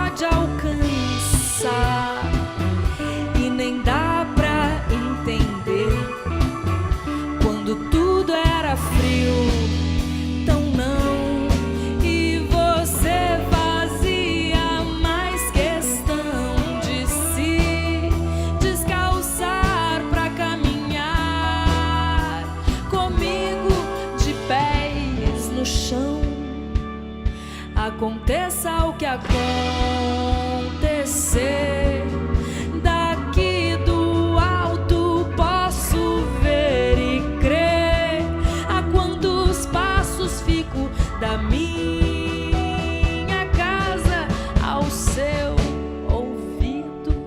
pode alcançar e nem dá pra entender quando tudo era frio, tão não, e você fazia mais questão de se descalçar pra caminhar comigo de pés no chão. Aconteça o que acontecer, daqui do alto posso ver e crer a quantos passos fico da minha casa ao seu ouvido.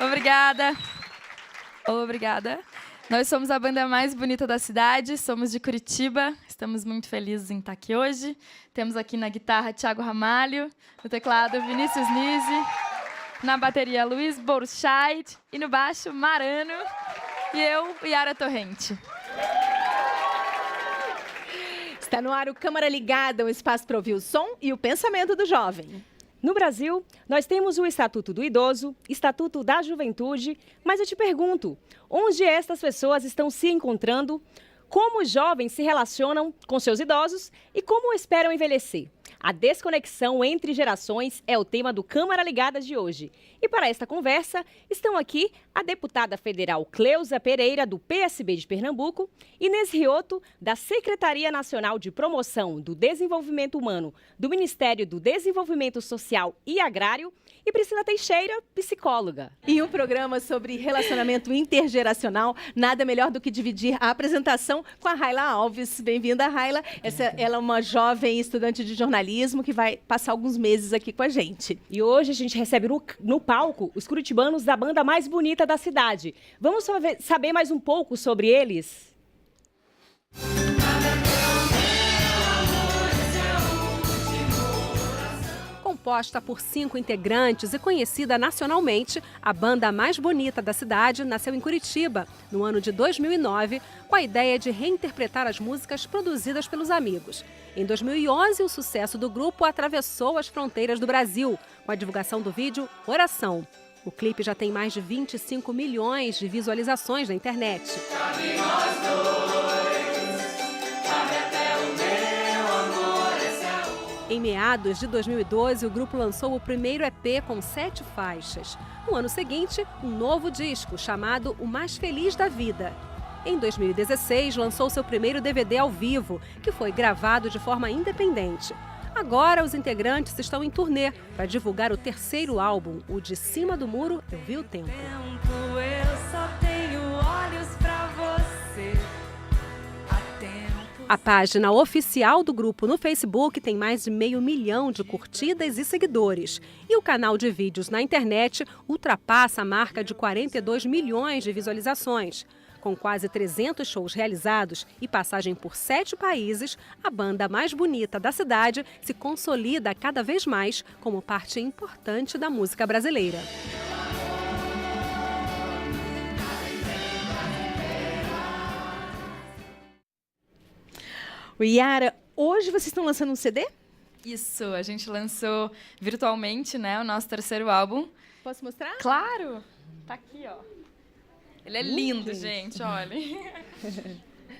Obrigada. Obrigada. Nós somos a banda mais bonita da cidade, somos de Curitiba, estamos muito felizes em estar aqui hoje. Temos aqui na guitarra Thiago Ramalho, no teclado Vinícius Nisi, na bateria Luiz Borchardt e no baixo Marano e eu, Yara Torrente. Está no ar o Câmara Ligada, um espaço para ouvir o som e o pensamento do jovem. No Brasil, nós temos o Estatuto do Idoso, Estatuto da Juventude, mas eu te pergunto, onde estas pessoas estão se encontrando? Como os jovens se relacionam com seus idosos e como esperam envelhecer? A desconexão entre gerações é o tema do Câmara Ligada de hoje. E para esta conversa, estão aqui a deputada federal Cleusa Pereira, do PSB de Pernambuco, Inês Rioto, da Secretaria Nacional de Promoção do Desenvolvimento Humano do Ministério do Desenvolvimento Social e Agrário, e Priscila Teixeira, psicóloga. E um programa sobre relacionamento intergeracional, nada melhor do que dividir a apresentação com a Raila Alves. Bem-vinda, Raila. Ela é uma jovem estudante de jornalismo que vai passar alguns meses aqui com a gente. E hoje a gente recebe no palco os curitibanos da banda mais bonita da cidade. Vamos saber mais um pouco sobre eles? Composta por 5 integrantes e conhecida nacionalmente, a banda mais bonita da cidade nasceu em Curitiba, no ano de 2009, com a ideia de reinterpretar as músicas produzidas pelos amigos. Em 2011, o sucesso do grupo atravessou as fronteiras do Brasil, com a divulgação do vídeo Oração. O clipe já tem mais de 25 milhões de visualizações na internet. Em meados de 2012, o grupo lançou o primeiro EP com 7 faixas. No ano seguinte, um novo disco chamado O Mais Feliz da Vida. Em 2016, lançou seu primeiro DVD ao vivo, que foi gravado de forma independente. Agora, os integrantes estão em turnê para divulgar o terceiro álbum, o De Cima do Muro, Eu Vi o Tempo. Eu só tenho olhos pra você. A página oficial do grupo no Facebook tem mais de 500 mil de curtidas e seguidores. E o canal de vídeos na internet ultrapassa a marca de 42 milhões de visualizações. Com quase 300 shows realizados e passagem por 7 países, a banda mais bonita da cidade se consolida cada vez mais como parte importante da música brasileira. Yara, hoje vocês estão lançando um CD? Isso, a gente lançou virtualmente, né, o nosso terceiro álbum. Posso mostrar? Claro! Tá aqui, ó. Ele é lindo, gente, olha.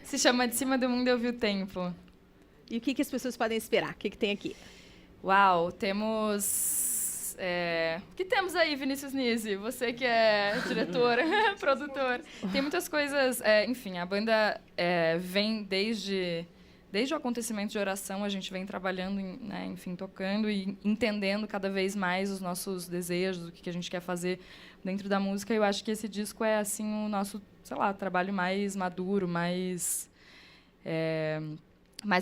Se chama De Cima do Mundo Eu Vi o Tempo. E o que as pessoas podem esperar? O que tem aqui? Uau, temos... O que temos aí, Vinícius Nisi? Você que é diretor, produtor. Tem muitas coisas... enfim, a banda vem desde o acontecimento de Oração, a gente vem trabalhando, né, enfim, tocando e entendendo cada vez mais os nossos desejos, o que a gente quer fazer dentro da música. E eu acho que esse disco é assim o nosso, sei lá, trabalho mais maduro, mais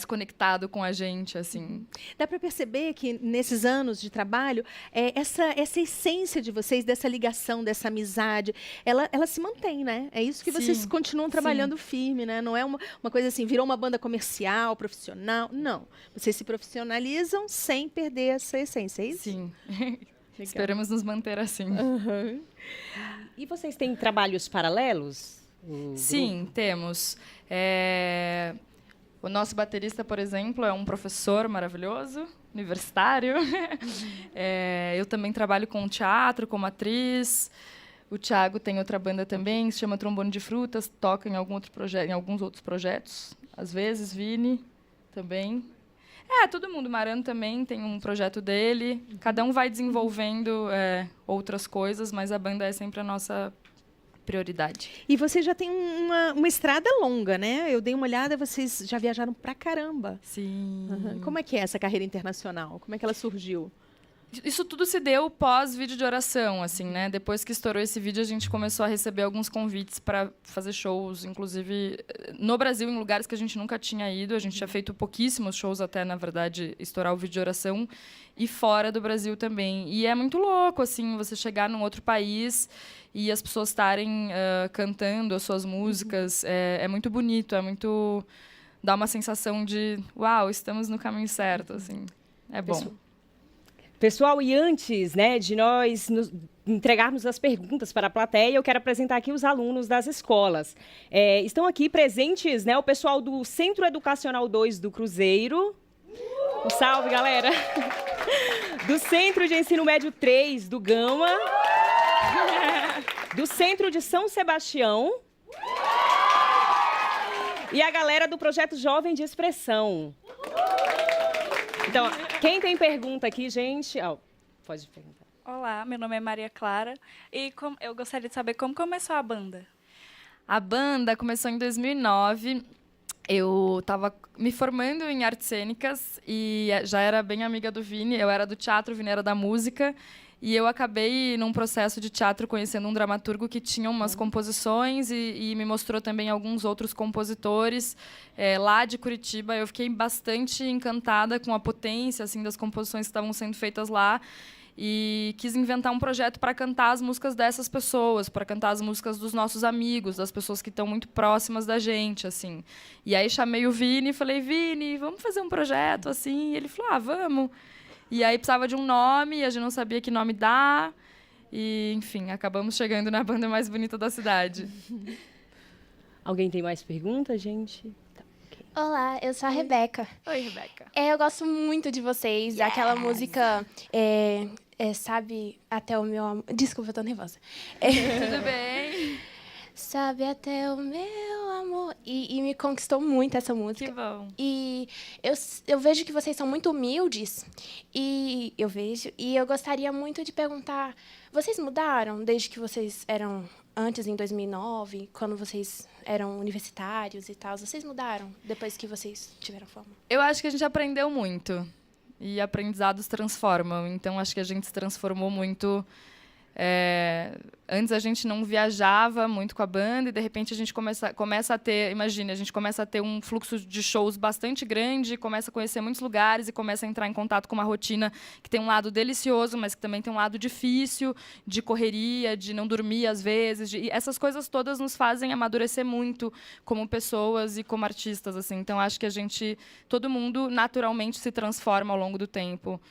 conectado com a gente, assim. Dá para perceber que nesses anos de trabalho, essa essência de vocês, dessa ligação, dessa amizade, ela se mantém, né? É isso que vocês continuam trabalhando firme, né? Não é uma coisa assim, virou uma banda comercial, profissional. Não. Vocês se profissionalizam sem perder essa essência, é isso? Sim. Esperamos nos manter assim. Uhum. E vocês têm trabalhos paralelos? Sim, temos. O nosso baterista, por exemplo, é um professor maravilhoso, universitário. Eu também trabalho com teatro, como atriz. O Thiago tem outra banda também, se chama Trombone de Frutas, toca em alguns outros projetos. Às vezes, Vini também. Todo mundo. Marano também tem um projeto dele. Cada um vai desenvolvendo outras coisas, mas a banda é sempre a nossa prioridade. E vocês já têm uma estrada longa, né? Eu dei uma olhada, vocês já viajaram pra caramba. Sim. Uhum. Como é que é essa carreira internacional? Como é que ela surgiu? Isso tudo se deu pós-vídeo de Oração, assim, né? Depois que estourou esse vídeo, a gente começou a receber alguns convites para fazer shows, inclusive no Brasil, em lugares que a gente nunca tinha ido. A gente tinha feito pouquíssimos shows até, na verdade, estourar o vídeo de Oração, e fora do Brasil também. E é muito louco, assim, você chegar num outro país e as pessoas estarem cantando as suas músicas. É muito bonito, dá uma sensação de, uau, estamos no caminho certo, assim. É bom. Pessoal, e antes, né, de nós entregarmos as perguntas para a plateia, eu quero apresentar aqui os alunos das escolas. Estão aqui presentes, né, o pessoal do Centro Educacional 2 do Cruzeiro. Um salve, galera! Do Centro de Ensino Médio 3 do Gama. Do Centro de São Sebastião. E a galera do Projeto Jovem de Expressão. Então, quem tem pergunta aqui, gente? Pode perguntar. Olá, meu nome é Maria Clara e eu gostaria de saber como começou a banda. A banda começou em 2009. Eu estava me formando em artes cênicas e já era bem amiga do Vini. Eu era do teatro, o Vini era da música. E eu acabei, num processo de teatro, conhecendo um dramaturgo que tinha umas composições e me mostrou também alguns outros compositores lá de Curitiba. Eu fiquei bastante encantada com a potência assim, das composições que estavam sendo feitas lá e quis inventar um projeto para cantar as músicas dessas pessoas, para cantar as músicas dos nossos amigos, das pessoas que estão muito próximas da gente, assim. E aí chamei o Vini e falei, Vini, vamos fazer um projeto assim? E ele falou, vamos. E aí precisava de um nome, a gente não sabia que nome dar. E, enfim, acabamos chegando na banda mais bonita da cidade. Alguém tem mais perguntas, gente? Tá, okay. Olá, eu sou a Rebeca. Oi, Rebeca. Eu gosto muito de vocês, aquela música, sabe, até o meu amor... Desculpa, eu tô nervosa. Tudo bem? Sabe até o meu amor. E me conquistou muito essa música. Que bom. E eu vejo que vocês são muito humildes. E eu gostaria muito de perguntar, vocês mudaram desde que vocês eram antes, em 2009, quando vocês eram universitários e tal? Vocês mudaram depois que vocês tiveram fama? Eu acho que a gente aprendeu muito. E aprendizados transformam. Então, acho que a gente se transformou muito. Antes a gente não viajava muito com a banda e de repente a gente começa a ter, imagine, a gente começa a ter um fluxo de shows bastante grande, começa a conhecer muitos lugares e começa a entrar em contato com uma rotina que tem um lado delicioso, mas que também tem um lado difícil, de correria, de não dormir às vezes, e essas coisas todas nos fazem amadurecer muito como pessoas e como artistas, assim. Então acho que todo mundo naturalmente se transforma ao longo do tempo.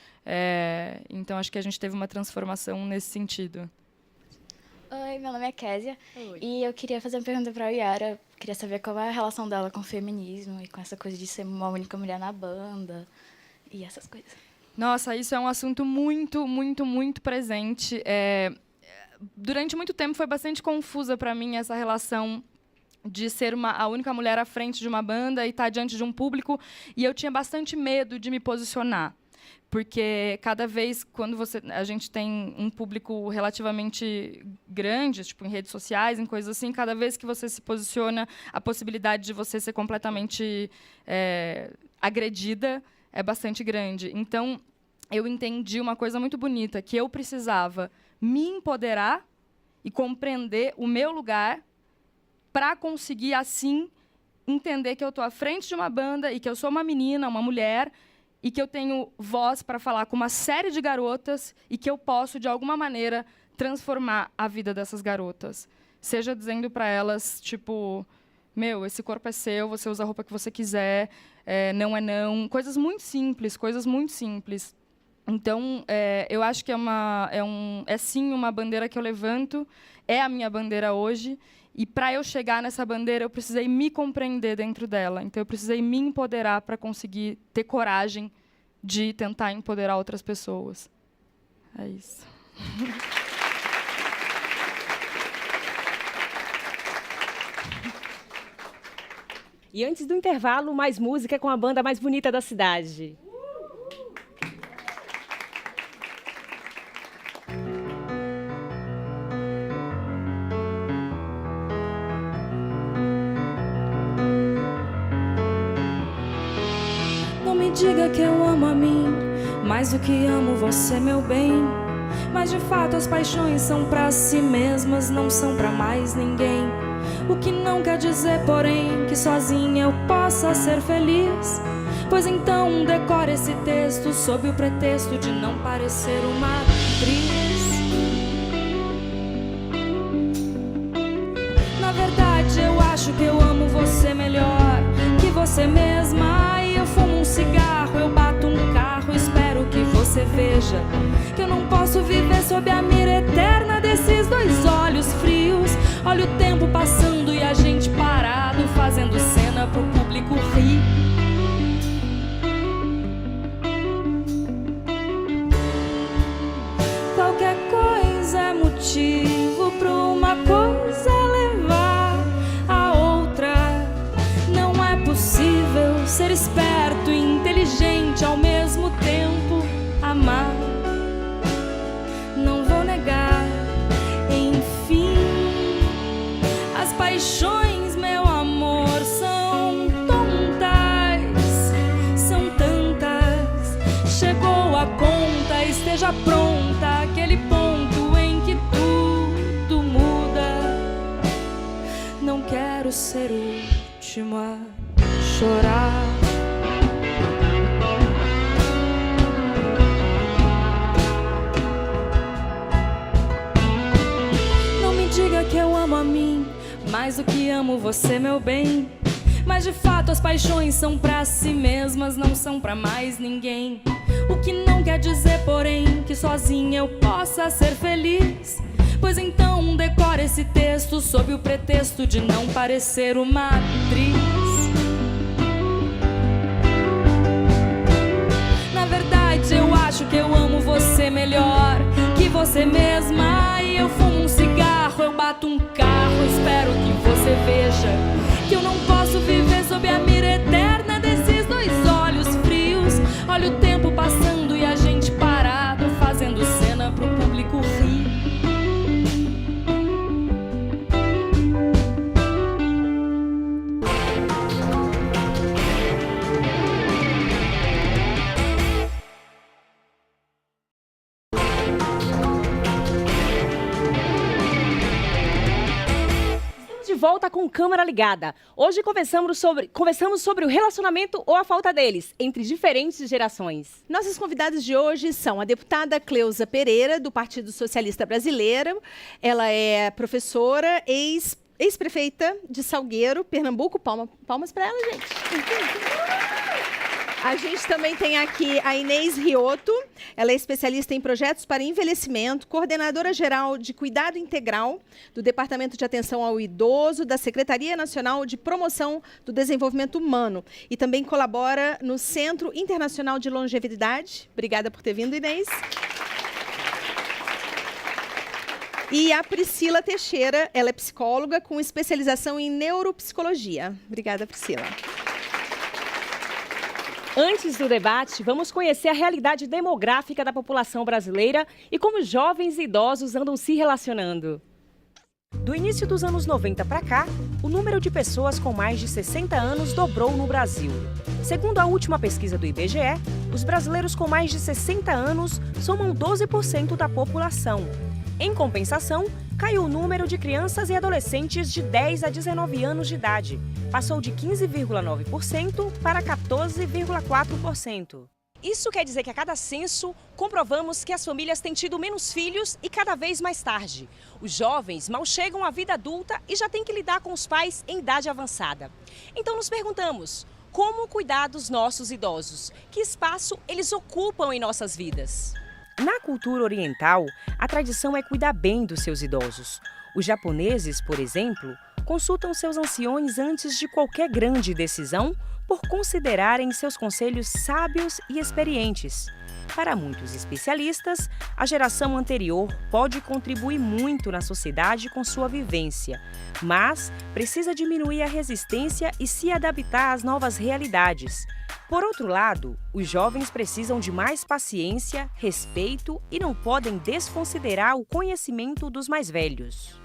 Então acho que a gente teve uma transformação nesse sentido. Oi, meu nome é Késia e eu queria fazer uma pergunta para a Yara. Queria saber qual é a relação dela com o feminismo e com essa coisa de ser uma única mulher na banda e essas coisas. Nossa, isso é um assunto muito, muito, muito presente. Durante muito tempo foi bastante confusa para mim essa relação de ser a única mulher à frente de uma banda e estar diante de um público, e eu tinha bastante medo de me posicionar. Porque cada vez, quando a gente tem um público relativamente grande, tipo em redes sociais, em coisas assim, cada vez que você se posiciona, a possibilidade de você ser completamente agredida é bastante grande. Então, eu entendi uma coisa muito bonita, que eu precisava me empoderar e compreender o meu lugar para conseguir, assim, entender que eu estou à frente de uma banda e que eu sou uma menina, uma mulher, e que eu tenho voz para falar com uma série de garotas e que eu posso, de alguma maneira, transformar a vida dessas garotas. Seja dizendo para elas, tipo, meu, esse corpo é seu, você usa a roupa que você quiser, não é não. Coisas muito simples, coisas muito simples. Então, eu acho que é sim uma bandeira que eu levanto, é a minha bandeira hoje, e para eu chegar nessa bandeira, eu precisei me compreender dentro dela. Então, eu precisei me empoderar para conseguir ter coragem de tentar empoderar outras pessoas. É isso. E antes do intervalo, mais música com a banda mais bonita da cidade. Diga que eu amo a mim mais do que amo você, meu bem. Mas de fato as paixões são pra si mesmas, não são pra mais ninguém. O que não quer dizer, porém, que sozinha eu possa ser feliz. Pois então decore esse texto sob o pretexto de não parecer uma atriz. Na verdade eu acho que eu amo você melhor que você mesma. E eu fumo um cigarro, eu bato um carro, espero que você veja que eu não posso viver sob a mira eterna desses dois olhos frios. Olha o tempo passando e a gente parado, fazendo cena pro público rir. Qualquer coisa é motivo pra uma coisa levar a outra. Não é possível ser esperto e inteligente ao mesmo tempo, amar. Não vou negar, enfim, as paixões, meu amor, são tontas, são tantas. Chegou a conta, esteja pronta, aquele ponto em que tudo muda. Não quero ser o último a chorar. Não me diga que eu amo a mim mais do que amo você, meu bem. Mas de fato as paixões são pra si mesmas, não são pra mais ninguém. O que não quer dizer, porém, que sozinha eu possa ser feliz. Pois então decore esse texto sob o pretexto de não parecer uma atriz. Na verdade eu acho que eu amo você melhor que você mesma. E eu fumo um cigarro, eu bato um carro, espero que você veja que eu não posso viver sob a mira eterna desses dois olhos frios. Olha o tempo passando e a gente parado, fazendo cena pro público rir. Volta com câmera ligada. Hoje conversamos sobre o relacionamento ou a falta deles entre diferentes gerações. Nossas convidadas de hoje são a deputada Cleusa Pereira, do Partido Socialista Brasileiro. Ela é professora, ex-prefeita de Salgueiro, Pernambuco. Palmas para ela, gente. A gente também tem aqui a Inês Riotto, ela é especialista em projetos para envelhecimento, coordenadora geral de cuidado integral do Departamento de Atenção ao Idoso da Secretaria Nacional de Promoção do Desenvolvimento Humano e também colabora no Centro Internacional de Longevidade. Obrigada por ter vindo, Inês. E a Priscila Teixeira, ela é psicóloga com especialização em neuropsicologia. Obrigada, Priscila. Antes do debate, vamos conhecer a realidade demográfica da população brasileira e como jovens e idosos andam se relacionando. Do início dos anos 90 para cá, o número de pessoas com mais de 60 anos dobrou no Brasil. Segundo a última pesquisa do IBGE, os brasileiros com mais de 60 anos somam 12% da população. Em compensação, caiu o número de crianças e adolescentes de 10 a 19 anos de idade. Passou de 15,9% para 14,4%. Isso quer dizer que a cada censo, comprovamos que as famílias têm tido menos filhos e cada vez mais tarde. Os jovens mal chegam à vida adulta e já têm que lidar com os pais em idade avançada. Então nos perguntamos, como cuidar dos nossos idosos? Que espaço eles ocupam em nossas vidas? Na cultura oriental, a tradição é cuidar bem dos seus idosos. Os japoneses, por exemplo, consultam seus anciões antes de qualquer grande decisão por considerarem seus conselhos sábios e experientes. Para muitos especialistas, a geração anterior pode contribuir muito na sociedade com sua vivência, mas precisa diminuir a resistência e se adaptar às novas realidades. Por outro lado, os jovens precisam de mais paciência, respeito e não podem desconsiderar o conhecimento dos mais velhos.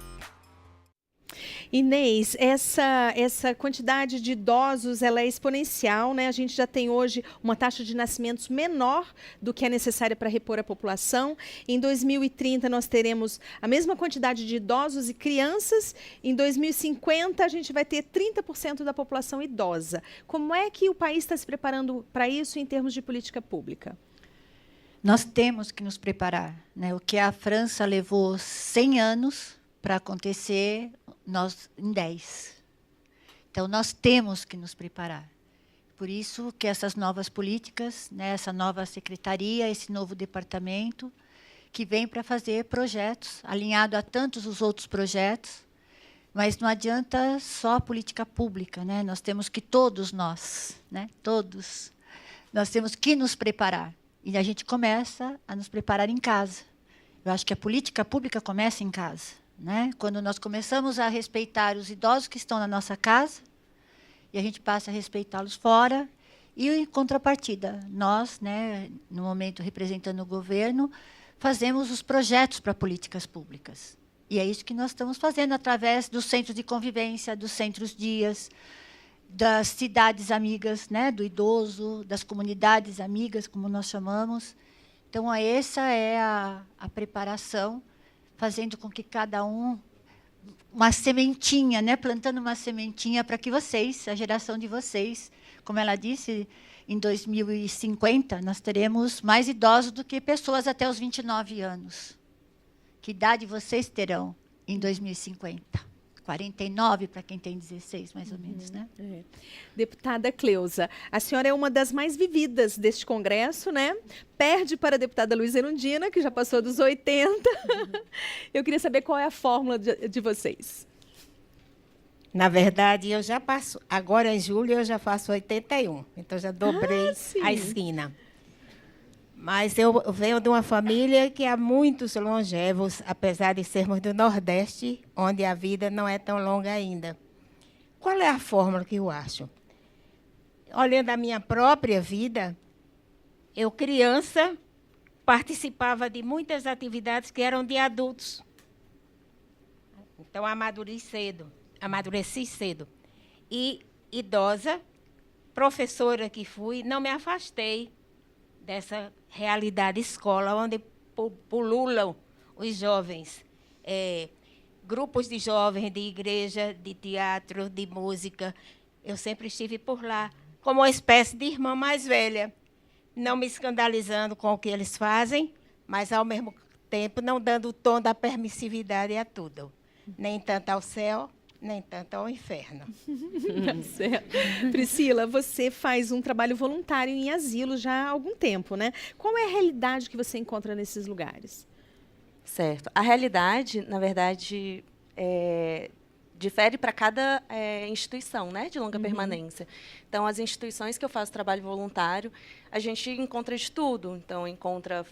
Inês, essa quantidade de idosos ela é exponencial, né? A gente já tem hoje uma taxa de nascimentos menor do que é necessária para repor a população. Em 2030 nós teremos a mesma quantidade de idosos e crianças. Em 2050 a gente vai ter 30% da população idosa. Como é que o país está se preparando para isso em termos de política pública? Nós temos que nos preparar, né? O que a França levou 100 anos para acontecer, nós em 10. Então, nós temos que nos preparar. Por isso que essas novas políticas, né, essa nova secretaria, esse novo departamento, que vem para fazer projetos, alinhado a tantos os outros projetos, mas não adianta só a política pública, né? Nós temos que, todos nós, né, todos, nós temos que nos preparar. E a gente começa a nos preparar em casa. Eu acho que a política pública começa em casa. Né? Quando nós começamos a respeitar os idosos que estão na nossa casa, e a gente passa a respeitá-los fora, e em contrapartida, nós, né, no momento representando o governo, fazemos os projetos para políticas públicas. E é isso que nós estamos fazendo através dos centros de convivência, dos centros-dias, das cidades amigas, né, do idoso, das comunidades amigas, como nós chamamos. Então, essa é a preparação, fazendo com que cada um, uma sementinha, né, plantando uma sementinha para que vocês, a geração de vocês, como ela disse, em 2050, nós teremos mais idosos do que pessoas até os 29 anos. Que idade vocês terão em 2050? 49 para quem tem 16, mais ou menos, né? É. Deputada Cleusa, a senhora é uma das mais vividas deste congresso, né? Perde para a deputada Luiza Erundina, que já passou dos 80. Eu queria saber qual é a fórmula de vocês. Na verdade, eu já passo, agora em julho eu já faço 81, então já dobrei a esquina. Mas eu venho de uma família que há muitos longevos, apesar de sermos do Nordeste, onde a vida não é tão longa ainda. Qual é a fórmula que eu acho? Olhando a minha própria vida, eu, criança, participava de muitas atividades que eram de adultos. Então, amadureci cedo. E, idosa, professora que fui, não me afastei dessa realidade escola, onde pululam os jovens. Grupos de jovens, de igreja, de teatro, de música. Eu sempre estive por lá, como uma espécie de irmã mais velha, não me escandalizando com o que eles fazem, mas, ao mesmo tempo, não dando o tom da permissividade a tudo. Nem tanto ao céu, nem tanto ao inferno. Tá certo. Priscila, você faz um trabalho voluntário em asilo já há algum tempo, né? Qual é a realidade que você encontra nesses lugares? Certo. A realidade, na verdade, difere para cada instituição, né, de longa permanência. Então, as instituições que eu faço trabalho voluntário, a gente encontra de tudo. Então, encontra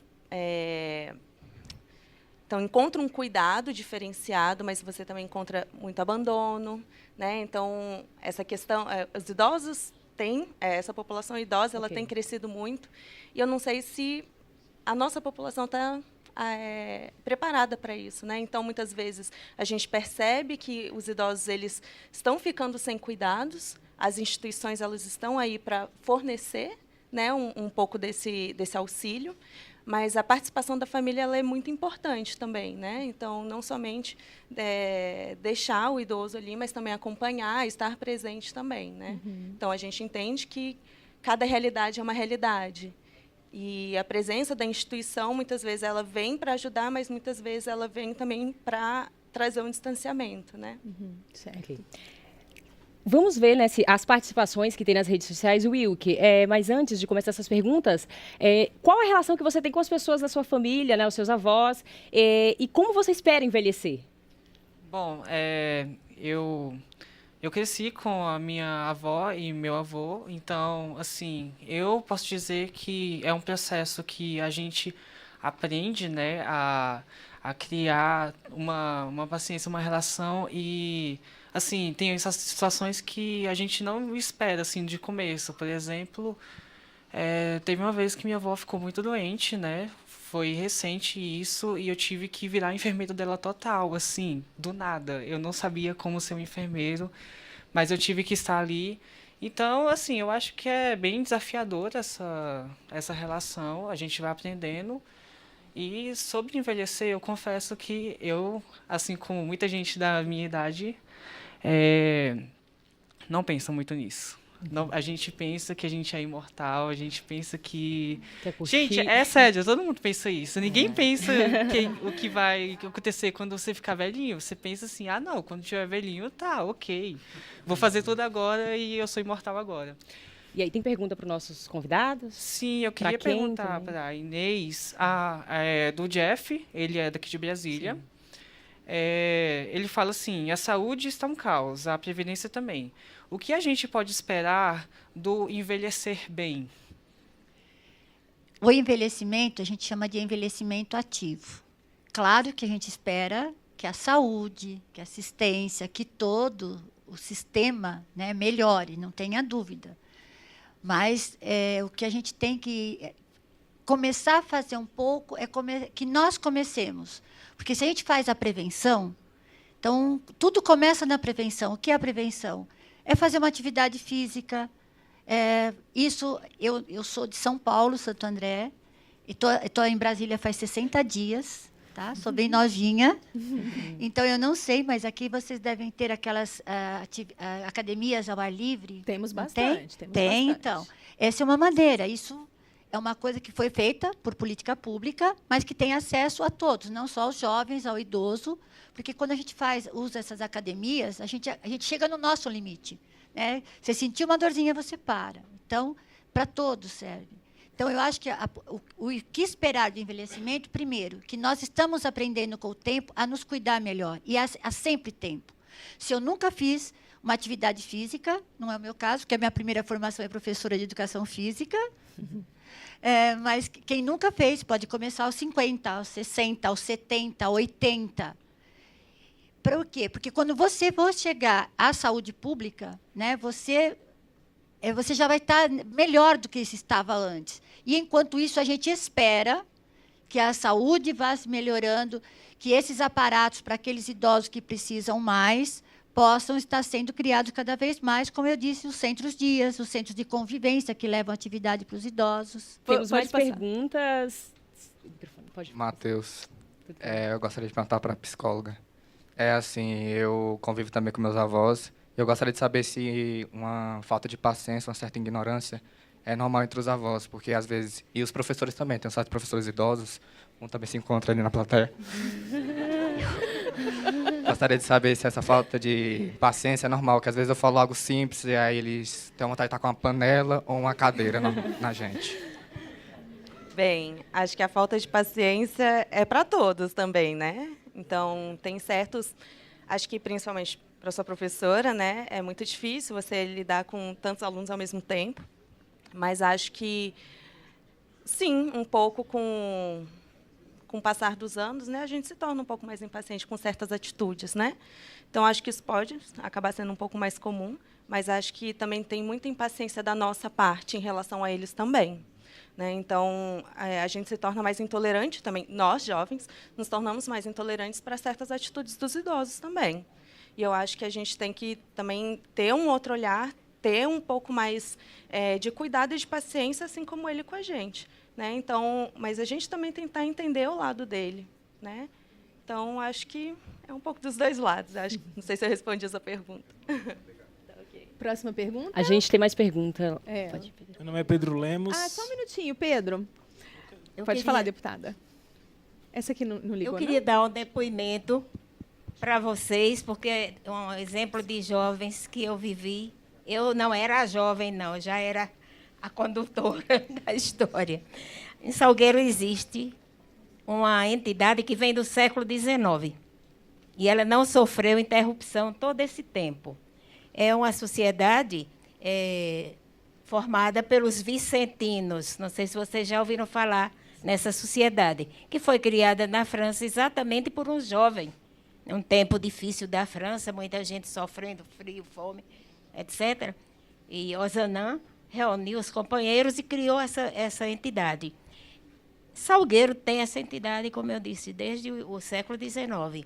um cuidado diferenciado, mas você também encontra muito abandono, né? Então, essa questão, os idosos têm, essa população idosa, ela tem crescido muito, e eu não sei se a nossa população está preparada para isso, né? Então, muitas vezes, a gente percebe que os idosos eles estão ficando sem cuidados, as instituições elas estão aí para fornecer, né, um pouco desse auxílio, mas a participação da família ela é muito importante também, né? Então, não somente deixar o idoso ali, mas também acompanhar, estar presente também, né? Então, a gente entende que cada realidade é uma realidade. E a presença da instituição, muitas vezes, ela vem para ajudar, mas muitas vezes ela vem também para trazer um distanciamento, né? Certo. Okay. Vamos ver, né, as participações que tem nas redes sociais. Wilke, mas antes de começar essas perguntas, qual a relação que você tem com as pessoas da sua família, né, os seus avós, e como você espera envelhecer? Bom, eu cresci com a minha avó e meu avô, então, assim, eu posso dizer que é um processo que a gente aprende, né, a criar uma paciência, uma relação e, assim, tem essas situações que a gente não espera, assim, de começo. Por exemplo, teve uma vez que minha avó ficou muito doente, né, foi recente isso, e eu tive que virar enfermeiro dela total, assim, do nada. Eu não sabia como ser um enfermeiro, mas eu tive que estar ali. Então, assim, eu acho que é bem desafiador essa relação, a gente vai aprendendo. E sobre envelhecer, eu confesso que eu, assim como muita gente da minha idade, não penso muito nisso. Não, a gente pensa que a gente é imortal, a gente pensa que... Gente, é sério, todo mundo pensa isso. Ninguém pensa o que vai acontecer quando você ficar velhinho. Você pensa assim, não, quando tiver velhinho, tá, ok. Vou fazer tudo agora e eu sou imortal agora. E aí, tem pergunta para os nossos convidados? Sim, eu queria perguntar para a Inês, do Jeff, ele é daqui de Brasília. Ele fala assim, a saúde está um caos, a previdência também. O que a gente pode esperar do envelhecer bem? O envelhecimento, a gente chama de envelhecimento ativo. Claro que a gente espera que a saúde, que a assistência, que todo o sistema, né, melhore, não tenha dúvida. Mas o que a gente tem que começar a fazer um pouco que nós comecemos. Porque se a gente faz a prevenção, então tudo começa na prevenção. O que é a prevenção? É fazer uma atividade física. Eu sou de São Paulo, Santo André, e estou em Brasília faz 60 dias, tá? Sou bem novinha. Então, eu não sei, mas aqui vocês devem ter aquelas academias ao ar livre. Temos bastante. Tem, então. Essa é uma maneira. Isso é uma coisa que foi feita por política pública, mas que tem acesso a todos, não só aos jovens, ao idoso, porque quando a gente usa essas academias, a gente chega no nosso limite, né? Você sentiu uma dorzinha, você para. Então, para todos serve. Então, eu acho que o que esperar do envelhecimento, primeiro, que nós estamos aprendendo com o tempo a nos cuidar melhor, e há sempre tempo. Se eu nunca fiz uma atividade física, não é o meu caso, porque a minha primeira formação é professora de educação física, mas quem nunca fez pode começar aos 50, aos 60, aos 70, 80. Para o quê? Porque quando você for chegar à saúde pública, né, você já vai estar melhor do que se estava antes. E, enquanto isso, a gente espera que a saúde vá se melhorando, que esses aparatos para aqueles idosos que precisam mais possam estar sendo criados cada vez mais, como eu disse, os centros-dias, os centros de convivência que levam atividade para os idosos. Temos mais perguntas. Matheus, eu gostaria de perguntar para a psicóloga. Eu convivo também com meus avós. Eu gostaria de saber se uma falta de paciência, uma certa ignorância é normal entre os avós, porque às vezes... E os professores também, tem certos professores idosos, um também se encontra ali na plateia. gostaria de saber se essa falta de paciência é normal, que às vezes eu falo algo simples e aí eles têm vontade de estar com uma panela ou uma cadeira na gente. Bem, acho que a falta de paciência é para todos também, né? Então, tem certos... Acho que, principalmente para sua professora, né, é muito difícil você lidar com tantos alunos ao mesmo tempo, mas acho que, sim, um pouco com o passar dos anos, né, a gente se torna um pouco mais impaciente com certas atitudes, né? Então, acho que isso pode acabar sendo um pouco mais comum, mas acho que também tem muita impaciência da nossa parte em relação a eles também. Né? Então, a gente se torna mais intolerante também. Nós, jovens, nos tornamos mais intolerantes para certas atitudes dos idosos também. E eu acho que a gente tem que também ter um outro olhar, ter um pouco mais de cuidado e de paciência, assim como ele com a gente. Né? Então, mas a gente também tentar entender o lado dele. Né? Então, acho que é um pouco dos dois lados. Acho, não sei se eu respondi essa pergunta. Próxima pergunta? A gente tem mais pergunta. Pode. Meu nome é Pedro Lemos. Só um minutinho, Pedro. Pode falar, deputada. Essa aqui não ligou, Eu queria dar um depoimento para vocês, porque é um exemplo de jovens que eu vivi. Eu não era jovem, não, eu já era a condutora da história. Em Salgueiro existe uma entidade que vem do século XIX. E ela não sofreu interrupção todo esse tempo. É uma sociedade formada pelos vicentinos. Não sei se vocês já ouviram falar nessa sociedade, que foi criada na França exatamente por um jovem. Um tempo difícil da França, muita gente sofrendo frio, fome, etc. E Ozanam reuniu os companheiros e criou essa entidade. Salgueiro tem essa entidade, como eu disse, desde o século XIX.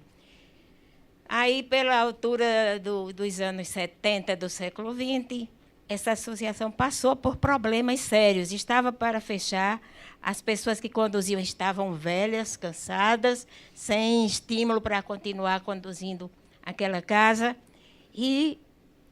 Aí, pela altura dos anos 70 do século XX, essa associação passou por problemas sérios. Estava para fechar, as pessoas que conduziam estavam velhas, cansadas, sem estímulo para continuar conduzindo aquela casa. E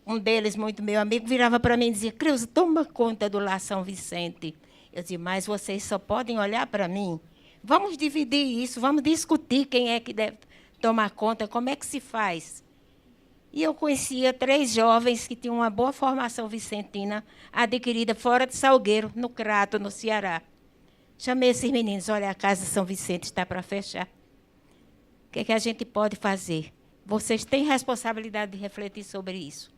um deles, muito meu amigo, virava para mim e dizia: Creuza, toma conta do Lar São Vicente. Eu dizia: mas vocês só podem olhar para mim? Vamos dividir isso, vamos discutir quem é que deve tomar conta, como é que se faz. E eu conhecia 3 jovens que tinham uma boa formação vicentina adquirida fora de Salgueiro, no Crato, no Ceará. Chamei esses meninos: olha, a Casa São Vicente está para fechar. O que é que a gente pode fazer? Vocês têm responsabilidade de refletir sobre isso.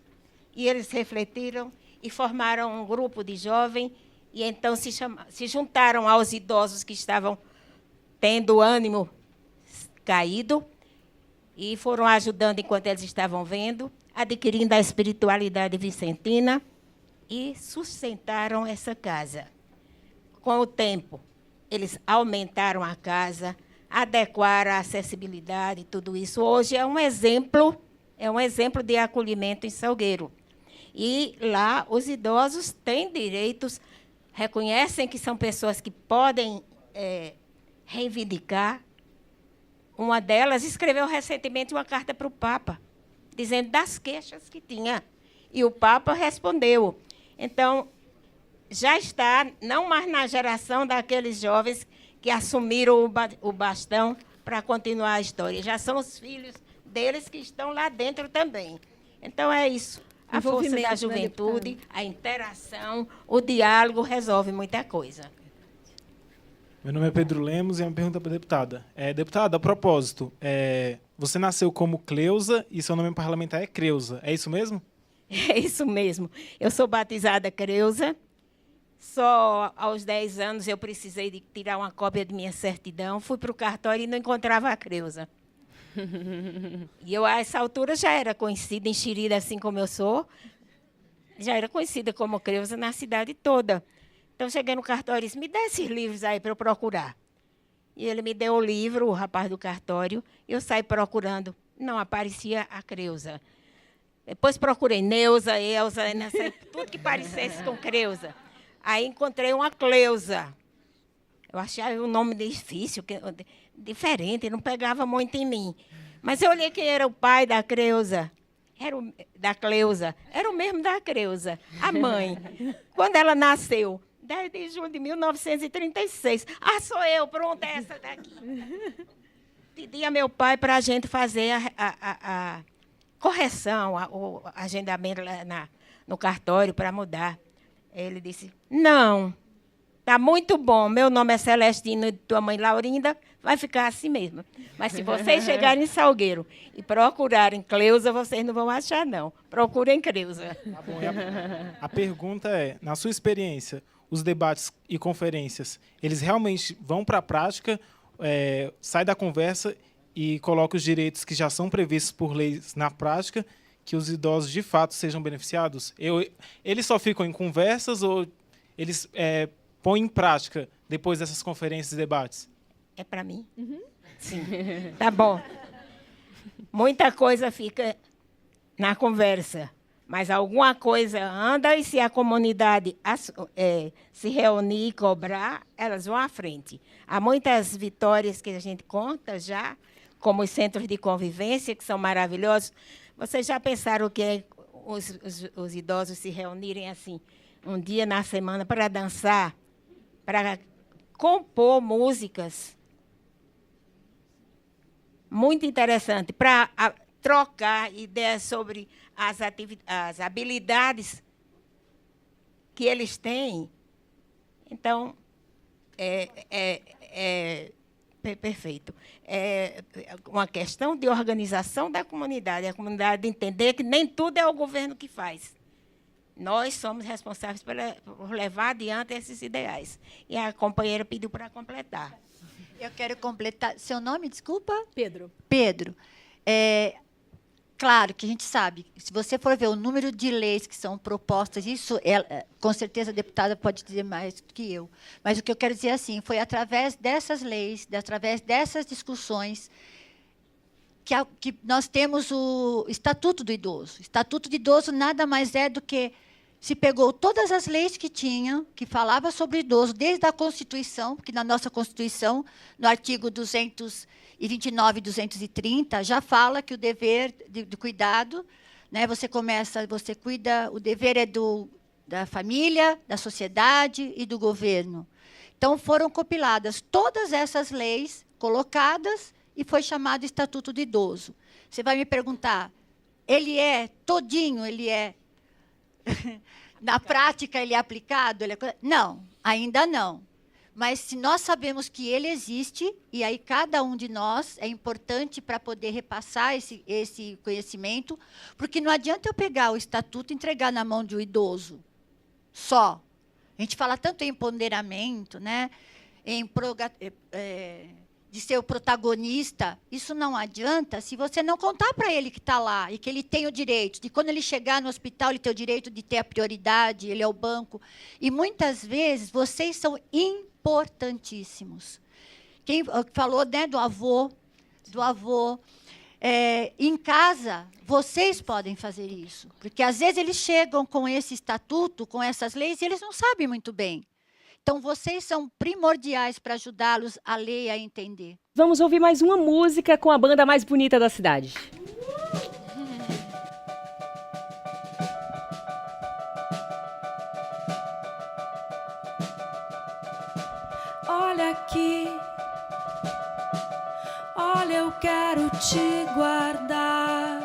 E eles refletiram e formaram um grupo de jovens, e então se juntaram aos idosos que estavam tendo ânimo caído, e foram ajudando enquanto eles estavam vendo, adquirindo a espiritualidade vicentina e sustentaram essa casa. Com o tempo, eles aumentaram a casa, adequaram a acessibilidade, tudo isso. Hoje é um exemplo de acolhimento em Salgueiro. E lá os idosos têm direitos, reconhecem que são pessoas que podem reivindicar. Uma delas escreveu recentemente uma carta para o Papa, dizendo das queixas que tinha. E o Papa respondeu. Então, já está, não mais na geração daqueles jovens que assumiram o bastão para continuar a história. Já são os filhos deles que estão lá dentro também. Então, é isso. A força da juventude, a interação, o diálogo resolve muita coisa. Meu nome é Pedro Lemos e é uma pergunta para a deputada. Deputada, a propósito, você nasceu como Cleusa e seu nome parlamentar é Creuza, é isso mesmo? É isso mesmo. Eu sou batizada Creuza. Só aos 10 anos eu precisei de tirar uma cópia de minha certidão. Fui para o cartório e não encontrava a Creuza. E eu, a essa altura, já era conhecida, enxerida assim como eu sou. Já era conhecida como Creuza na cidade toda. Então, cheguei no cartório e disse: me dá esses livros aí para eu procurar. E ele me deu o livro, o rapaz do cartório, e eu saí procurando. Não aparecia a Creuza. Depois procurei Neuza, Elza, tudo que parecesse com Creuza. Aí encontrei uma Cleusa. Eu achei um nome difícil, diferente, não pegava muito em mim. Mas eu olhei quem era o pai da Creuza. Da Cleusa. Era o mesmo da Creuza, a mãe. Quando ela nasceu, 10 de julho de 1936. Ah, sou eu, pronto, é essa daqui. pedi a meu pai para a gente fazer a correção, o agendamento lá no cartório para mudar. Ele disse, não, está muito bom, meu nome é Celestino e tua mãe Laurinda, vai ficar assim mesmo. Mas se vocês chegarem em Salgueiro e procurarem Cleusa, vocês não vão achar, não. Procurem Cleusa. Tá bom, a pergunta é, na sua experiência, os debates e conferências, eles realmente vão para a prática, sai da conversa e coloca os direitos que já são previstos por leis na prática, que os idosos de fato sejam beneficiados? Eles só ficam em conversas ou eles põem em prática depois dessas conferências e debates? É para mim? Uhum. Sim. Tá bom. Muita coisa fica na conversa, mas alguma coisa anda e se a comunidade se reunir e cobrar, elas vão à frente. Há muitas vitórias que a gente conta já, como os centros de convivência, que são maravilhosos. Vocês já pensaram o que é os idosos se reunirem assim, um dia na semana para dançar, para compor músicas? Muito interessante, para trocar ideias sobre as habilidades que eles têm. Então, perfeito. É uma questão de organização da comunidade, a comunidade entender que nem tudo é o governo que faz. Nós somos responsáveis por levar adiante esses ideais. E a companheira pediu para completar. Eu quero completar. Seu nome, desculpa? Pedro. Pedro. Claro que a gente sabe, se você for ver o número de leis que são propostas, isso, com certeza a deputada pode dizer mais do que eu. Mas o que eu quero dizer assim, foi através dessas leis, através dessas discussões, que nós temos o Estatuto do Idoso. O Estatuto do Idoso nada mais é do que se pegou todas as leis que tinham, que falavam sobre o idoso, desde a Constituição, porque na nossa Constituição, no artigo 229 e 230, já fala que o dever de cuidado, né, você cuida, o dever é da família, da sociedade e do governo. Então, foram compiladas todas essas leis, colocadas, e foi chamado Estatuto do Idoso. Você vai me perguntar, ele é todinho, ele é... Na prática, ele é aplicado? Não, ainda não. Mas se nós sabemos que ele existe, e aí cada um de nós é importante para poder repassar esse conhecimento, porque não adianta eu pegar o estatuto e entregar na mão de um idoso só. A gente fala tanto em empoderamento, né? De ser o protagonista, isso não adianta se você não contar para ele que está lá e que ele tem o direito, de quando ele chegar no hospital, ele tem o direito de ter a prioridade, ele é o banco. E, muitas vezes, vocês são importantíssimos. Quem falou, né, do avô, em casa, vocês podem fazer isso, porque, às vezes, eles chegam com esse estatuto, com essas leis, e eles não sabem muito bem. Então, vocês são primordiais para ajudá-los a ler e a entender. Vamos ouvir mais uma música com a banda mais bonita da cidade. Olha aqui, olha, eu quero te guardar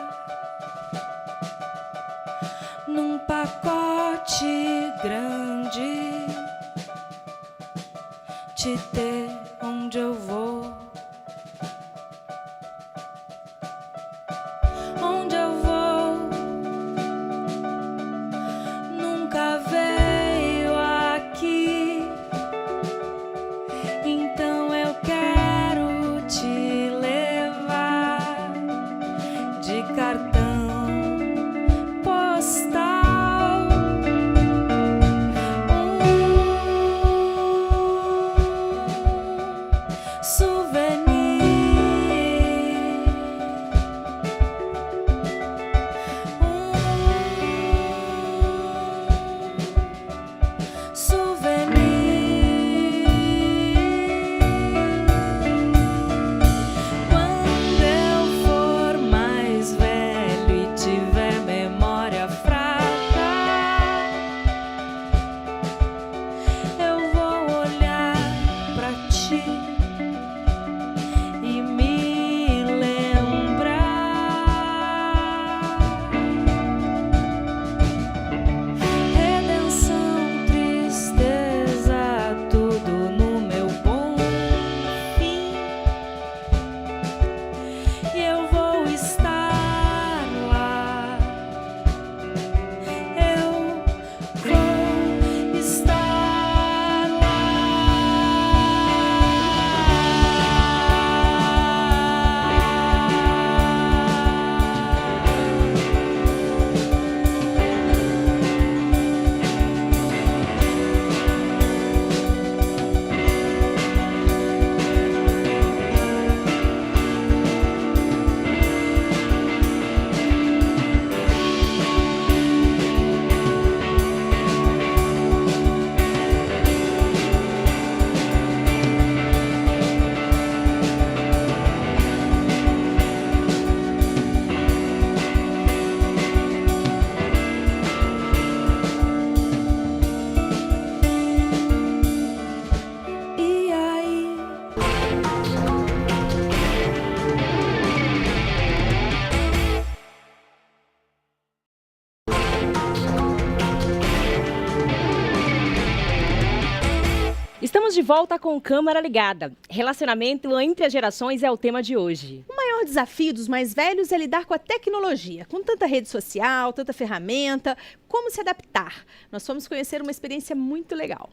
num pacote grande. Te ter onde eu vou, onde eu vou, nunca veio aqui, então eu quero te levar de cartão postal. Souvenir Estamos de volta com Câmara Ligada. Relacionamento entre as gerações é o tema de hoje. O maior desafio dos mais velhos é lidar com a tecnologia, com tanta rede social, tanta ferramenta, como se adaptar. Nós fomos conhecer uma experiência muito legal.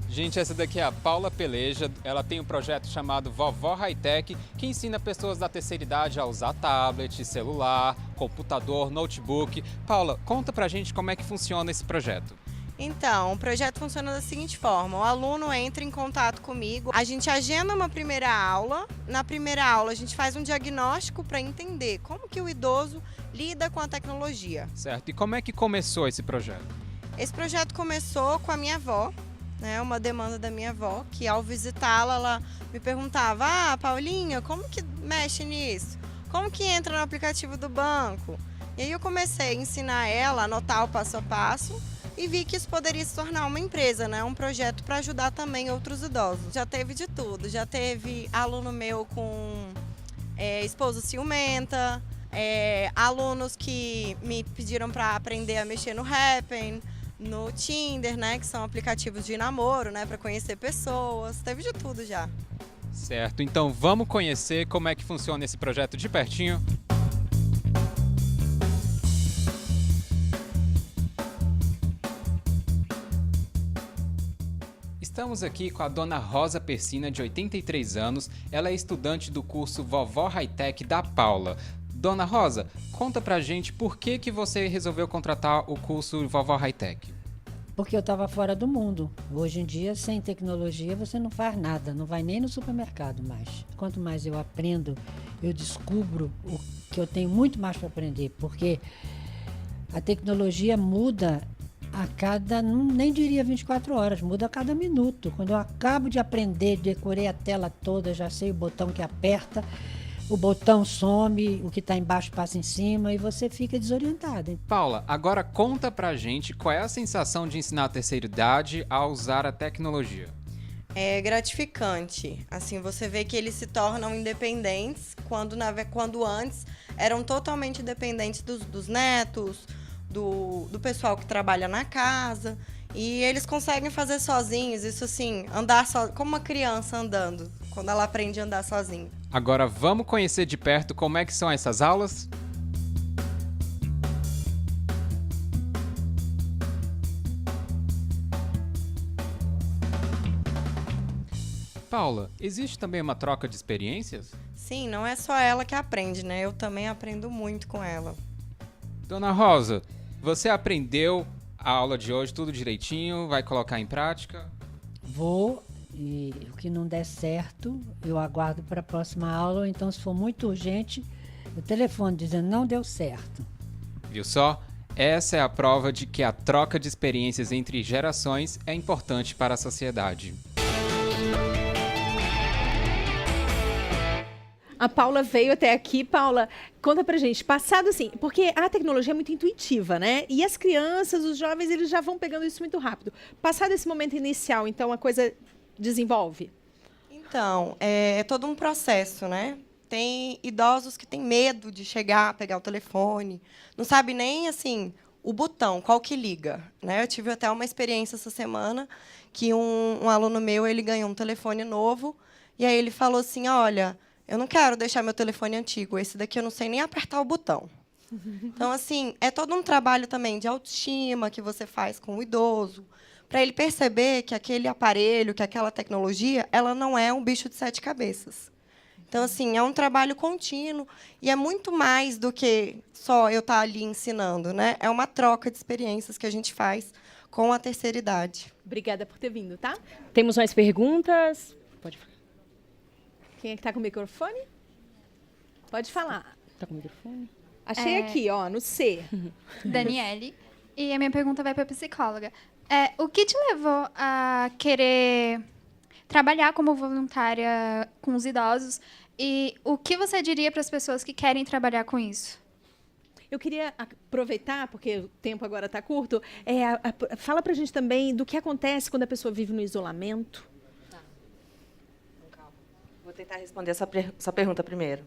Gente, essa daqui é a Paula Peleja. Ela tem um projeto chamado Vovó Hightech, que ensina pessoas da terceira idade a usar tablet, celular, computador, notebook. Paula, conta pra gente como é que funciona esse projeto. Então, o projeto funciona da seguinte forma: o aluno entra em contato comigo, a gente agenda uma primeira aula. Na primeira aula, a gente faz um diagnóstico para entender como que o idoso lida com a tecnologia. Certo. E como é que começou esse projeto? Esse projeto começou com a minha avó, né, uma demanda da minha avó, que ao visitá-la, ela me perguntava: Paulinha, como que mexe nisso? Como que entra no aplicativo do banco? E aí eu comecei a ensinar ela a anotar o passo a passo e vi que isso poderia se tornar uma empresa, né, um projeto para ajudar também outros idosos. Já teve de tudo, já teve aluno meu com esposa ciumenta, alunos que me pediram para aprender a mexer no Happn, no Tinder, né, que são aplicativos de namoro, né, para conhecer pessoas. Teve de tudo já. Certo, então vamos conhecer como é que funciona esse projeto de pertinho. Estamos aqui com a dona Rosa Persina, de 83 anos. Ela é estudante do curso Vovó Hightech da Paula. Dona Rosa, conta pra gente por que você resolveu contratar o curso Vovó Hightech. Porque eu estava fora do mundo. Hoje em dia, sem tecnologia, você não faz nada, não vai nem no supermercado mais. Quanto mais eu aprendo, eu descubro o que eu tenho muito mais para aprender, porque a tecnologia muda a cada, nem diria 24 horas, muda a cada minuto. Quando eu acabo de aprender, decorei a tela toda, já sei o botão que aperta, o botão some, o que está embaixo passa em cima e você fica desorientada. Paula, agora conta pra gente qual é a sensação de ensinar a terceira idade a usar a tecnologia. É gratificante. Assim, você vê que eles se tornam independentes quando antes eram totalmente dependentes dos netos, do pessoal que trabalha na casa. E eles conseguem fazer sozinhos, isso assim, andar como uma criança andando, quando ela aprende a andar sozinha. Agora vamos conhecer de perto como é que são essas aulas? Paula, existe também uma troca de experiências? Sim, não é só ela que aprende, né? Eu também aprendo muito com ela. Dona Rosa, você aprendeu a aula de hoje tudo direitinho? Vai colocar em prática? Vou, e o que não der certo, eu aguardo para a próxima aula, ou então, se for muito urgente, o telefone dizendo não deu certo. Viu só? Essa é a prova de que a troca de experiências entre gerações é importante para a sociedade. A Paula veio até aqui. Paula, conta pra gente, passado assim, porque a tecnologia é muito intuitiva, né? E as crianças, os jovens, eles já vão pegando isso muito rápido. Passado esse momento inicial, então, a coisa desenvolve? Então, é todo um processo, né? Tem idosos que têm medo de chegar, pegar o telefone, não sabe nem, assim, o botão, qual que liga, né? Eu tive até uma experiência essa semana que um aluno meu, ele ganhou um telefone novo, e aí ele falou assim, olha, eu não quero deixar meu telefone antigo, esse daqui eu não sei nem apertar o botão. Então, assim, é todo um trabalho também de autoestima que você faz com o idoso, para ele perceber que aquele aparelho, que aquela tecnologia, ela não é um bicho de 7 cabeças. Então, assim, é um trabalho contínuo e é muito mais do que só eu estar ali ensinando, né? É uma troca de experiências que a gente faz com a terceira idade. Obrigada por ter vindo, tá? Temos mais perguntas? Pode falar. Quem é que está com o microfone? Pode falar. Está com o microfone? Achei aqui, ó, no C. Daniele. E a minha pergunta vai para a psicóloga. O que te levou a querer trabalhar como voluntária com os idosos e o que você diria para as pessoas que querem trabalhar com isso? Eu queria aproveitar, porque o tempo agora está curto, fala para a gente também do que acontece quando a pessoa vive no isolamento. Vou tentar responder essa pergunta primeiro.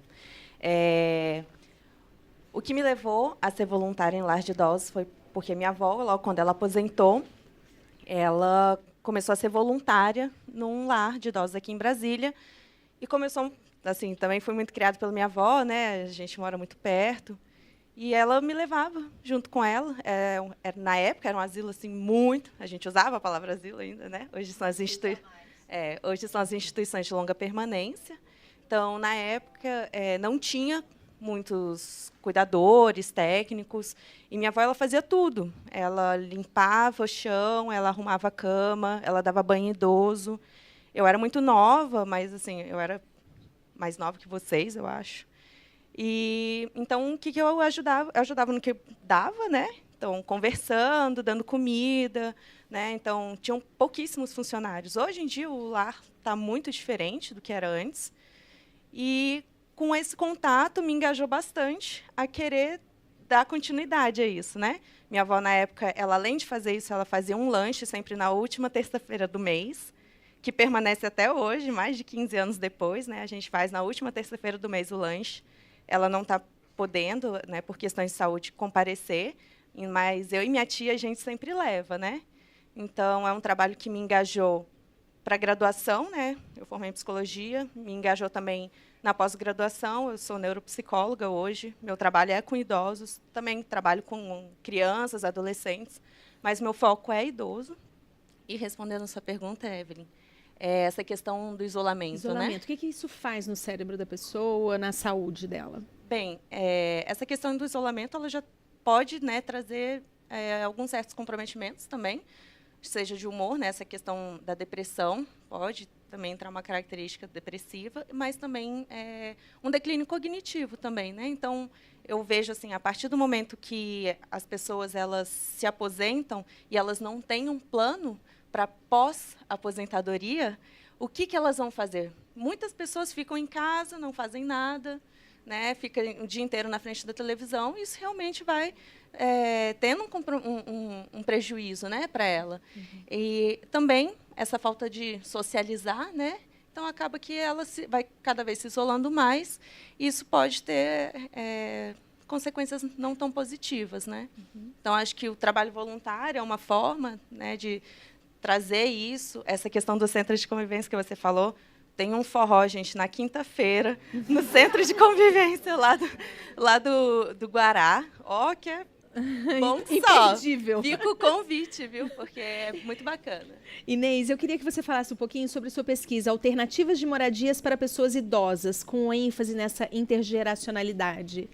O que me levou a ser voluntária em lar de idosos foi porque minha avó, logo quando ela aposentou, ela começou a ser voluntária num lar de idosos aqui em Brasília. E começou, assim, também fui muito criada pela minha avó, né? A gente mora muito perto. E ela me levava junto com ela. Na época era um asilo assim muito. A gente usava a palavra asilo ainda, né? Hoje são as instituições de longa permanência. Então, na época, não tinha muitos cuidadores, técnicos. E minha avó ela fazia tudo. Ela limpava o chão, ela arrumava a cama, ela dava banho em idoso. Eu era muito nova, mas assim, eu era mais nova que vocês, eu acho. E então o que eu ajudava? Eu ajudava no que dava, né? Então conversando, dando comida, né? Então tinham pouquíssimos funcionários. Hoje em dia o lar está muito diferente do que era antes. E com esse contato me engajou bastante a querer dar continuidade a isso, né? Minha avó na época, ela além de fazer isso, ela fazia um lanche sempre na última terça-feira do mês, que permanece até hoje, mais de 15 anos depois, né? A gente faz na última terça-feira do mês o lanche. Ela não está podendo, né, por questões de saúde, comparecer, mas eu e minha tia a gente sempre leva, né? Então é um trabalho que me engajou para a graduação, né? Eu formei em psicologia, me engajou também na pós-graduação. Eu sou neuropsicóloga hoje. Meu trabalho é com idosos, também trabalho com crianças, adolescentes, mas meu foco é idoso. E respondendo a sua pergunta, Evelyn, essa questão do isolamento, né? O que isso faz no cérebro da pessoa, na saúde dela? Bem, essa questão do isolamento ela já pode, né, trazer alguns certos comprometimentos também, seja de humor, né, essa questão da depressão pode também entrar uma característica depressiva, mas também um declínio cognitivo também, né? Então eu vejo assim, a partir do momento que as pessoas elas se aposentam e elas não têm um plano para pós-aposentadoria, o que elas vão fazer? Muitas pessoas ficam em casa, não fazem nada, né? Ficam o dia inteiro na frente da televisão, e isso realmente vai tendo um prejuízo, né, para ela. E também essa falta de socializar, né? Então acaba que ela vai cada vez se isolando mais, e isso pode ter consequências não tão positivas, né? Então acho que o trabalho voluntário é uma forma, né, de trazer isso, essa questão do centro de convivência que você falou. Tem um forró, gente, na quinta-feira, no centro de convivência lá do Guará. Ó, que é bom que só. Imperdível. Fica o convite, viu? Porque é muito bacana. Inês, eu queria que você falasse um pouquinho sobre sua pesquisa, Alternativas de Moradias para Pessoas Idosas, com ênfase nessa intergeracionalidade.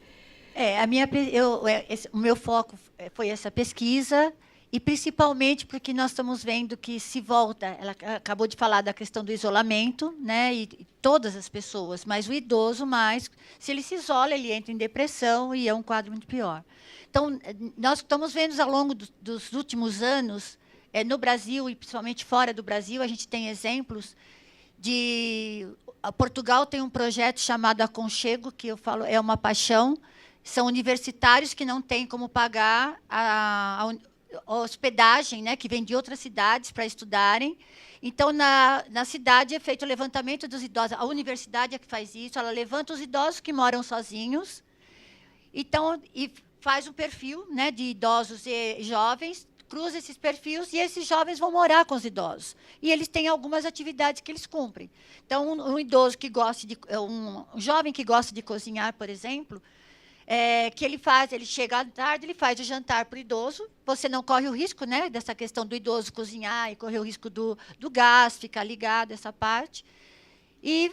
O meu foco foi essa pesquisa, e principalmente porque nós estamos vendo que se volta, ela acabou de falar da questão do isolamento, né, e todas as pessoas, mas o idoso mais, se ele se isola, ele entra em depressão e é um quadro muito pior. Então, nós estamos vendo ao longo dos últimos anos, no Brasil e principalmente fora do Brasil, a gente tem exemplos de... Portugal tem um projeto chamado Aconchego, que eu falo é uma paixão. São universitários que não têm como pagar a hospedagem, né, que vem de outras cidades para estudarem. Então, na cidade é feito o levantamento dos idosos. A universidade é que faz isso, ela levanta os idosos que moram sozinhos, então, e faz um perfil, né, de idosos e jovens, cruza esses perfis e esses jovens vão morar com os idosos. E eles têm algumas atividades que eles cumprem. Então, um idoso que gosta de... Um jovem que gosta de cozinhar, por exemplo, que ele chega à tarde, ele faz o jantar para o idoso. Você não corre o risco, né, dessa questão do idoso cozinhar e correr o risco do gás, ficar ligado, essa parte. E,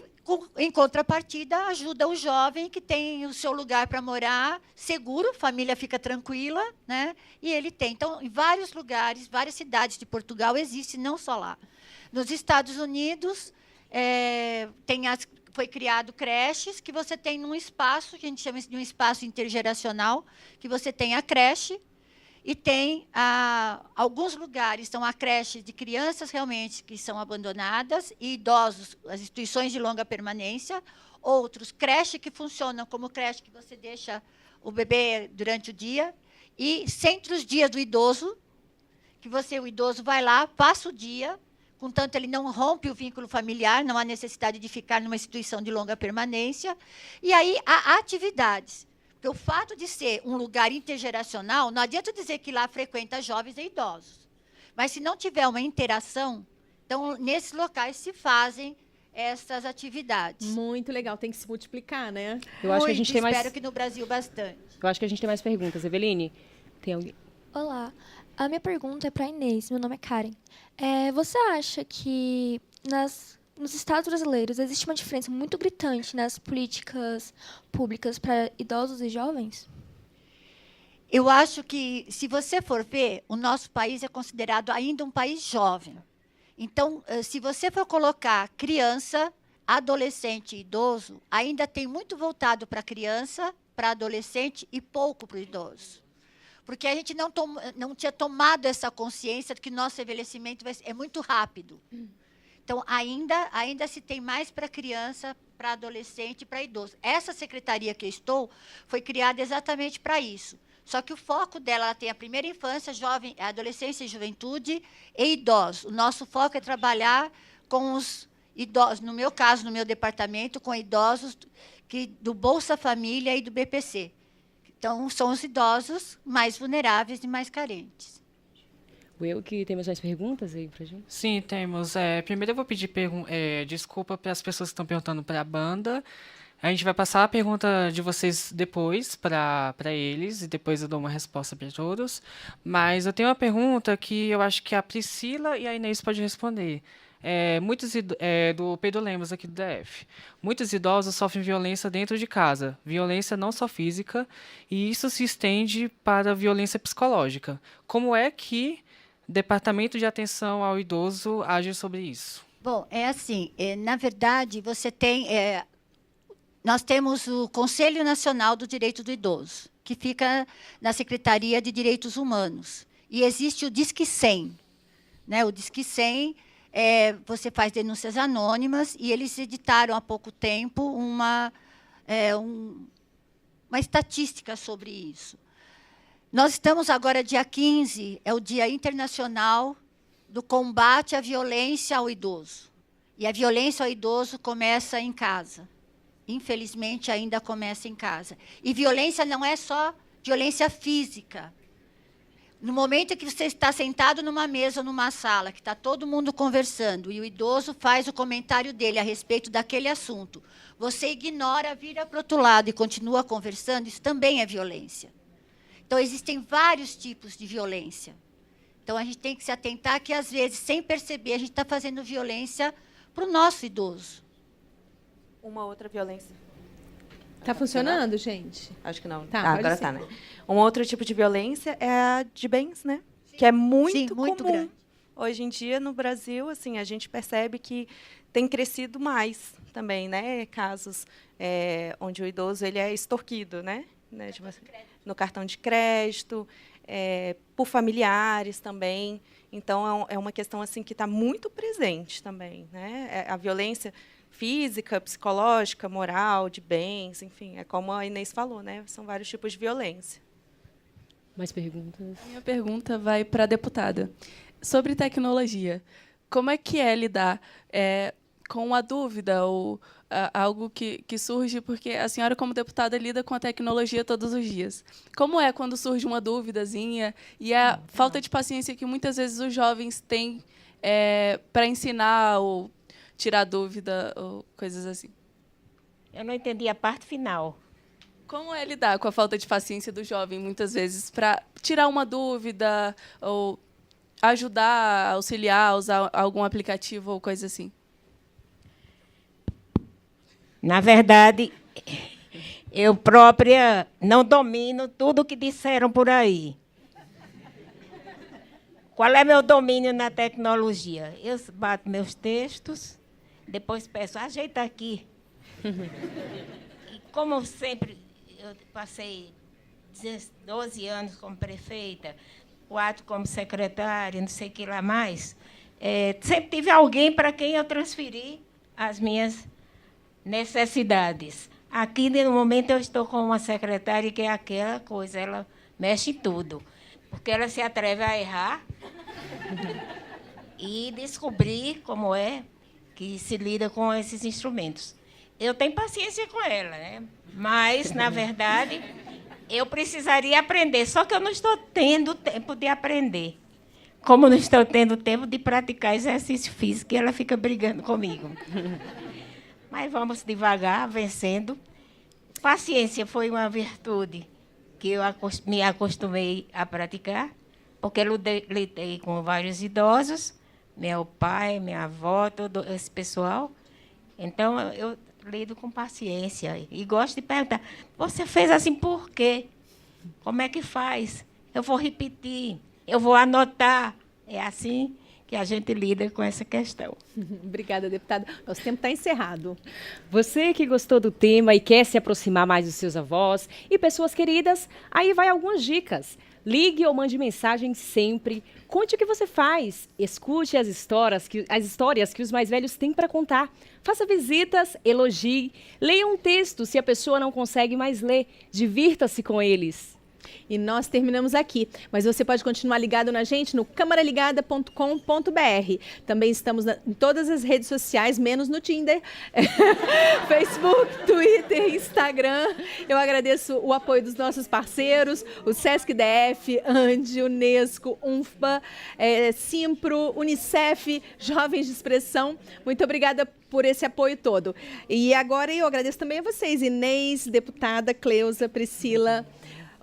em contrapartida, ajuda o jovem que tem o seu lugar para morar seguro, a família fica tranquila, né, e ele tem. Então, em vários lugares, várias cidades de Portugal existe, não só lá. Nos Estados Unidos, foi criado creches que você tem num espaço, que a gente chama de um espaço intergeracional, que você tem a creche e tem alguns lugares, são a creche de crianças realmente que são abandonadas e idosos, as instituições de longa permanência, outros creche que funcionam como creche que você deixa o bebê durante o dia, e centros dias do idoso, que o idoso vai lá, passa o dia contanto ele não rompe o vínculo familiar, não há necessidade de ficar numa instituição de longa permanência. E aí há atividades. Porque o fato de ser um lugar intergeracional, não adianta dizer que lá frequenta jovens e idosos. Mas se não tiver uma interação, então nesses locais se fazem essas atividades. Muito legal, tem que se multiplicar, né? Eu acho que a gente tem mais... Espero que no Brasil bastante. Eu acho que a gente tem mais perguntas. Eveline, tem alguém? Olá, a minha pergunta é para Inês, meu nome é Karen. Você acha que nos estados brasileiros existe uma diferença muito gritante nas políticas públicas para idosos e jovens? Eu acho que, se você for ver, o nosso país é considerado ainda um país jovem. Então, se você for colocar criança, adolescente e idoso, ainda tem muito voltado para criança, para adolescente e pouco para o idoso. Porque a gente não tinha tomado essa consciência de que nosso envelhecimento é muito rápido. Então, ainda se tem mais para criança, para adolescente e para idoso. Essa secretaria que eu estou foi criada exatamente para isso. Só que o foco dela, ela tem a primeira infância, adolescência e juventude e idosos. O nosso foco é trabalhar com os idosos, no meu caso, no meu departamento, com idosos do Bolsa Família e do BPC. Então, são os idosos mais vulneráveis e mais carentes. Que temos mais perguntas aí pra gente? Sim, temos. Primeiro eu vou pedir desculpa para as pessoas que estão perguntando para a banda. A gente vai passar a pergunta de vocês depois para eles, e depois eu dou uma resposta para todos. Mas eu tenho uma pergunta que eu acho que a Priscila e a Inês podem responder. Do Pedro Lemos, aqui do DF. Muitos idosos sofrem violência dentro de casa, violência não só física, e isso se estende para a violência psicológica. Como é que o Departamento de Atenção ao Idoso age sobre isso? Bom, é assim, na verdade, você tem... Nós temos o Conselho Nacional do Direito do Idoso, que fica na Secretaria de Direitos Humanos. E existe o Disque 100. Né? O Disque 100, você faz denúncias anônimas, e eles editaram há pouco tempo uma estatística sobre isso. Nós estamos agora, dia 15, é o Dia Internacional do Combate à Violência ao Idoso. E a violência ao idoso começa em casa. Infelizmente, ainda começa em casa. E violência não é só violência física. No momento em que você está sentado numa mesa ou numa sala, que está todo mundo conversando, e o idoso faz o comentário dele a respeito daquele assunto, você ignora, vira para o outro lado e continua conversando, isso também é violência. Então, existem vários tipos de violência. Então, a gente tem que se atentar que, às vezes, sem perceber, a gente está fazendo violência para o nosso idoso. Uma outra violência. Tá funcionando, gente? Acho que não. Tá, agora tá, né? Um outro tipo de violência é a de bens, né? Que é muito comum. Grande. Hoje em dia, no Brasil, assim, a gente percebe que tem crescido mais também, né? Casos onde o idoso ele é extorquido, né? Tipo assim, no cartão de crédito, por familiares também. Então, é uma questão assim que está muito presente também, né? A violência física, psicológica, moral, de bens, enfim, é como a Inês falou, né? São vários tipos de violência. Mais perguntas? Minha pergunta vai para a deputada. Sobre tecnologia, como é que é lidar com a dúvida ou algo que surge, porque a senhora, como deputada, lida com a tecnologia todos os dias. Como é quando surge uma dúvidazinha e a falta de paciência que muitas vezes os jovens têm para ensinar ou tirar dúvida ou coisas assim? Eu não entendi a parte final. Como é lidar com a falta de paciência do jovem, muitas vezes, para tirar uma dúvida ou ajudar, auxiliar, a usar algum aplicativo ou coisa assim? Na verdade, eu própria não domino tudo o que disseram por aí. Qual é meu domínio na tecnologia? Eu bato meus textos, depois peço, ajeita aqui. E como sempre, eu passei 12 anos como prefeita, 4 como secretária, não sei o que lá mais, sempre tive alguém para quem eu transferi as minhas necessidades. Aqui, no momento, eu estou com uma secretária que é aquela coisa, ela mexe em tudo, porque ela se atreve a errar e descobri como é que se lida com esses instrumentos. Eu tenho paciência com ela, né? Mas, na verdade, eu precisaria aprender, só que eu não estou tendo tempo de aprender. Como não estou tendo tempo de praticar exercício físico, ela fica brigando comigo. Mas vamos devagar, vencendo. Paciência foi uma virtude que eu me acostumei a praticar, porque eu lidei com vários idosos, meu pai, minha avó, todo esse pessoal. Então, eu lido com paciência e gosto de perguntar, você fez assim por quê? Como é que faz? Eu vou repetir, eu vou anotar. É assim que a gente lida com essa questão. Obrigada, deputada. Nosso tempo está encerrado. Você que gostou do tema e quer se aproximar mais dos seus avós e pessoas queridas, aí vai algumas dicas. Ligue ou mande mensagem sempre. Conte o que você faz. Escute as histórias que os mais velhos têm para contar. Faça visitas, elogie. Leia um texto se a pessoa não consegue mais ler. Divirta-se com eles. E nós terminamos aqui, mas você pode continuar ligado na gente no camaraligada.com.br. Também estamos em todas as redes sociais, menos no Tinder, Facebook, Twitter, Instagram. Eu agradeço o apoio dos nossos parceiros, o Sesc DF, ANDI, Unesco, UNFPA, Simpro, Unicef, Jovens de Expressão. Muito obrigada por esse apoio todo. E agora eu agradeço também a vocês, Inês, deputada, Cleusa, Priscila.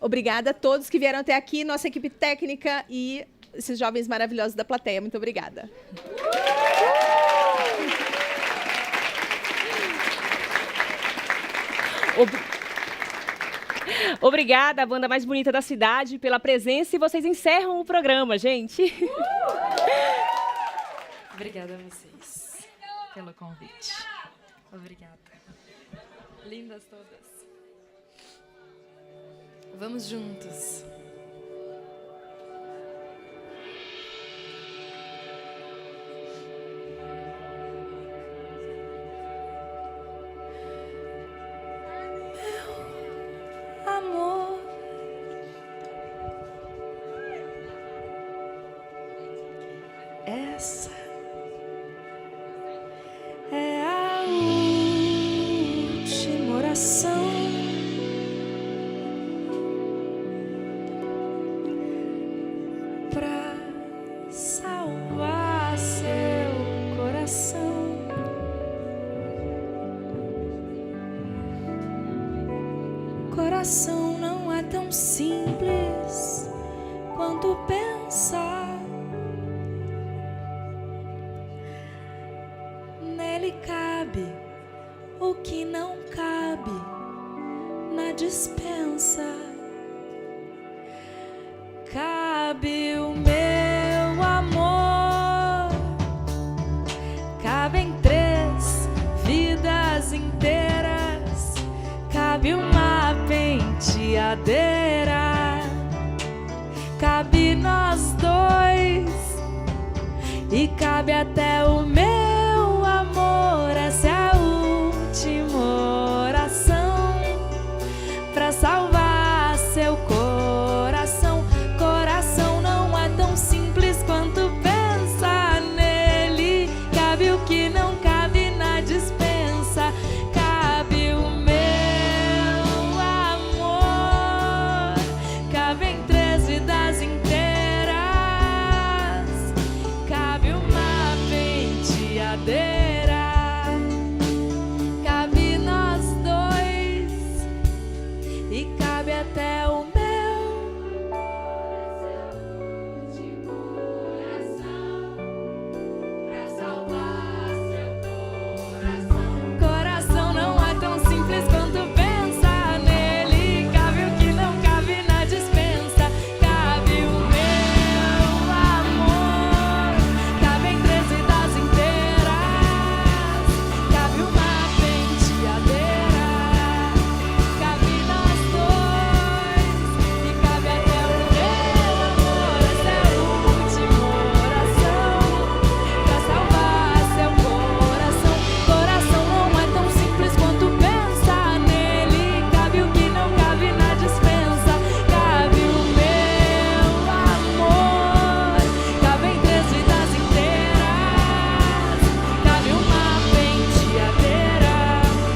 Obrigada a todos que vieram até aqui, nossa equipe técnica e esses jovens maravilhosos da plateia. Muito obrigada. Obrigada, a banda mais bonita da cidade, pela presença, e vocês encerram o programa, gente. Obrigada a vocês pelo convite. Obrigada. Lindas todas. Vamos juntos. Meu amor, essa é a última oração. Salvar seu coração. Coração não é tão simples quanto pensar. Nele cabe o que não cabe na despensa. Cabe o meu amor, cabem 3 vidas inteiras, cabe uma penteadeira, cabe nós 2 e cabe até o meu amor. Essa é a última oração pra salvar seu coração. Coração não é tão simples quanto pensar nele. Cabe o que não cabe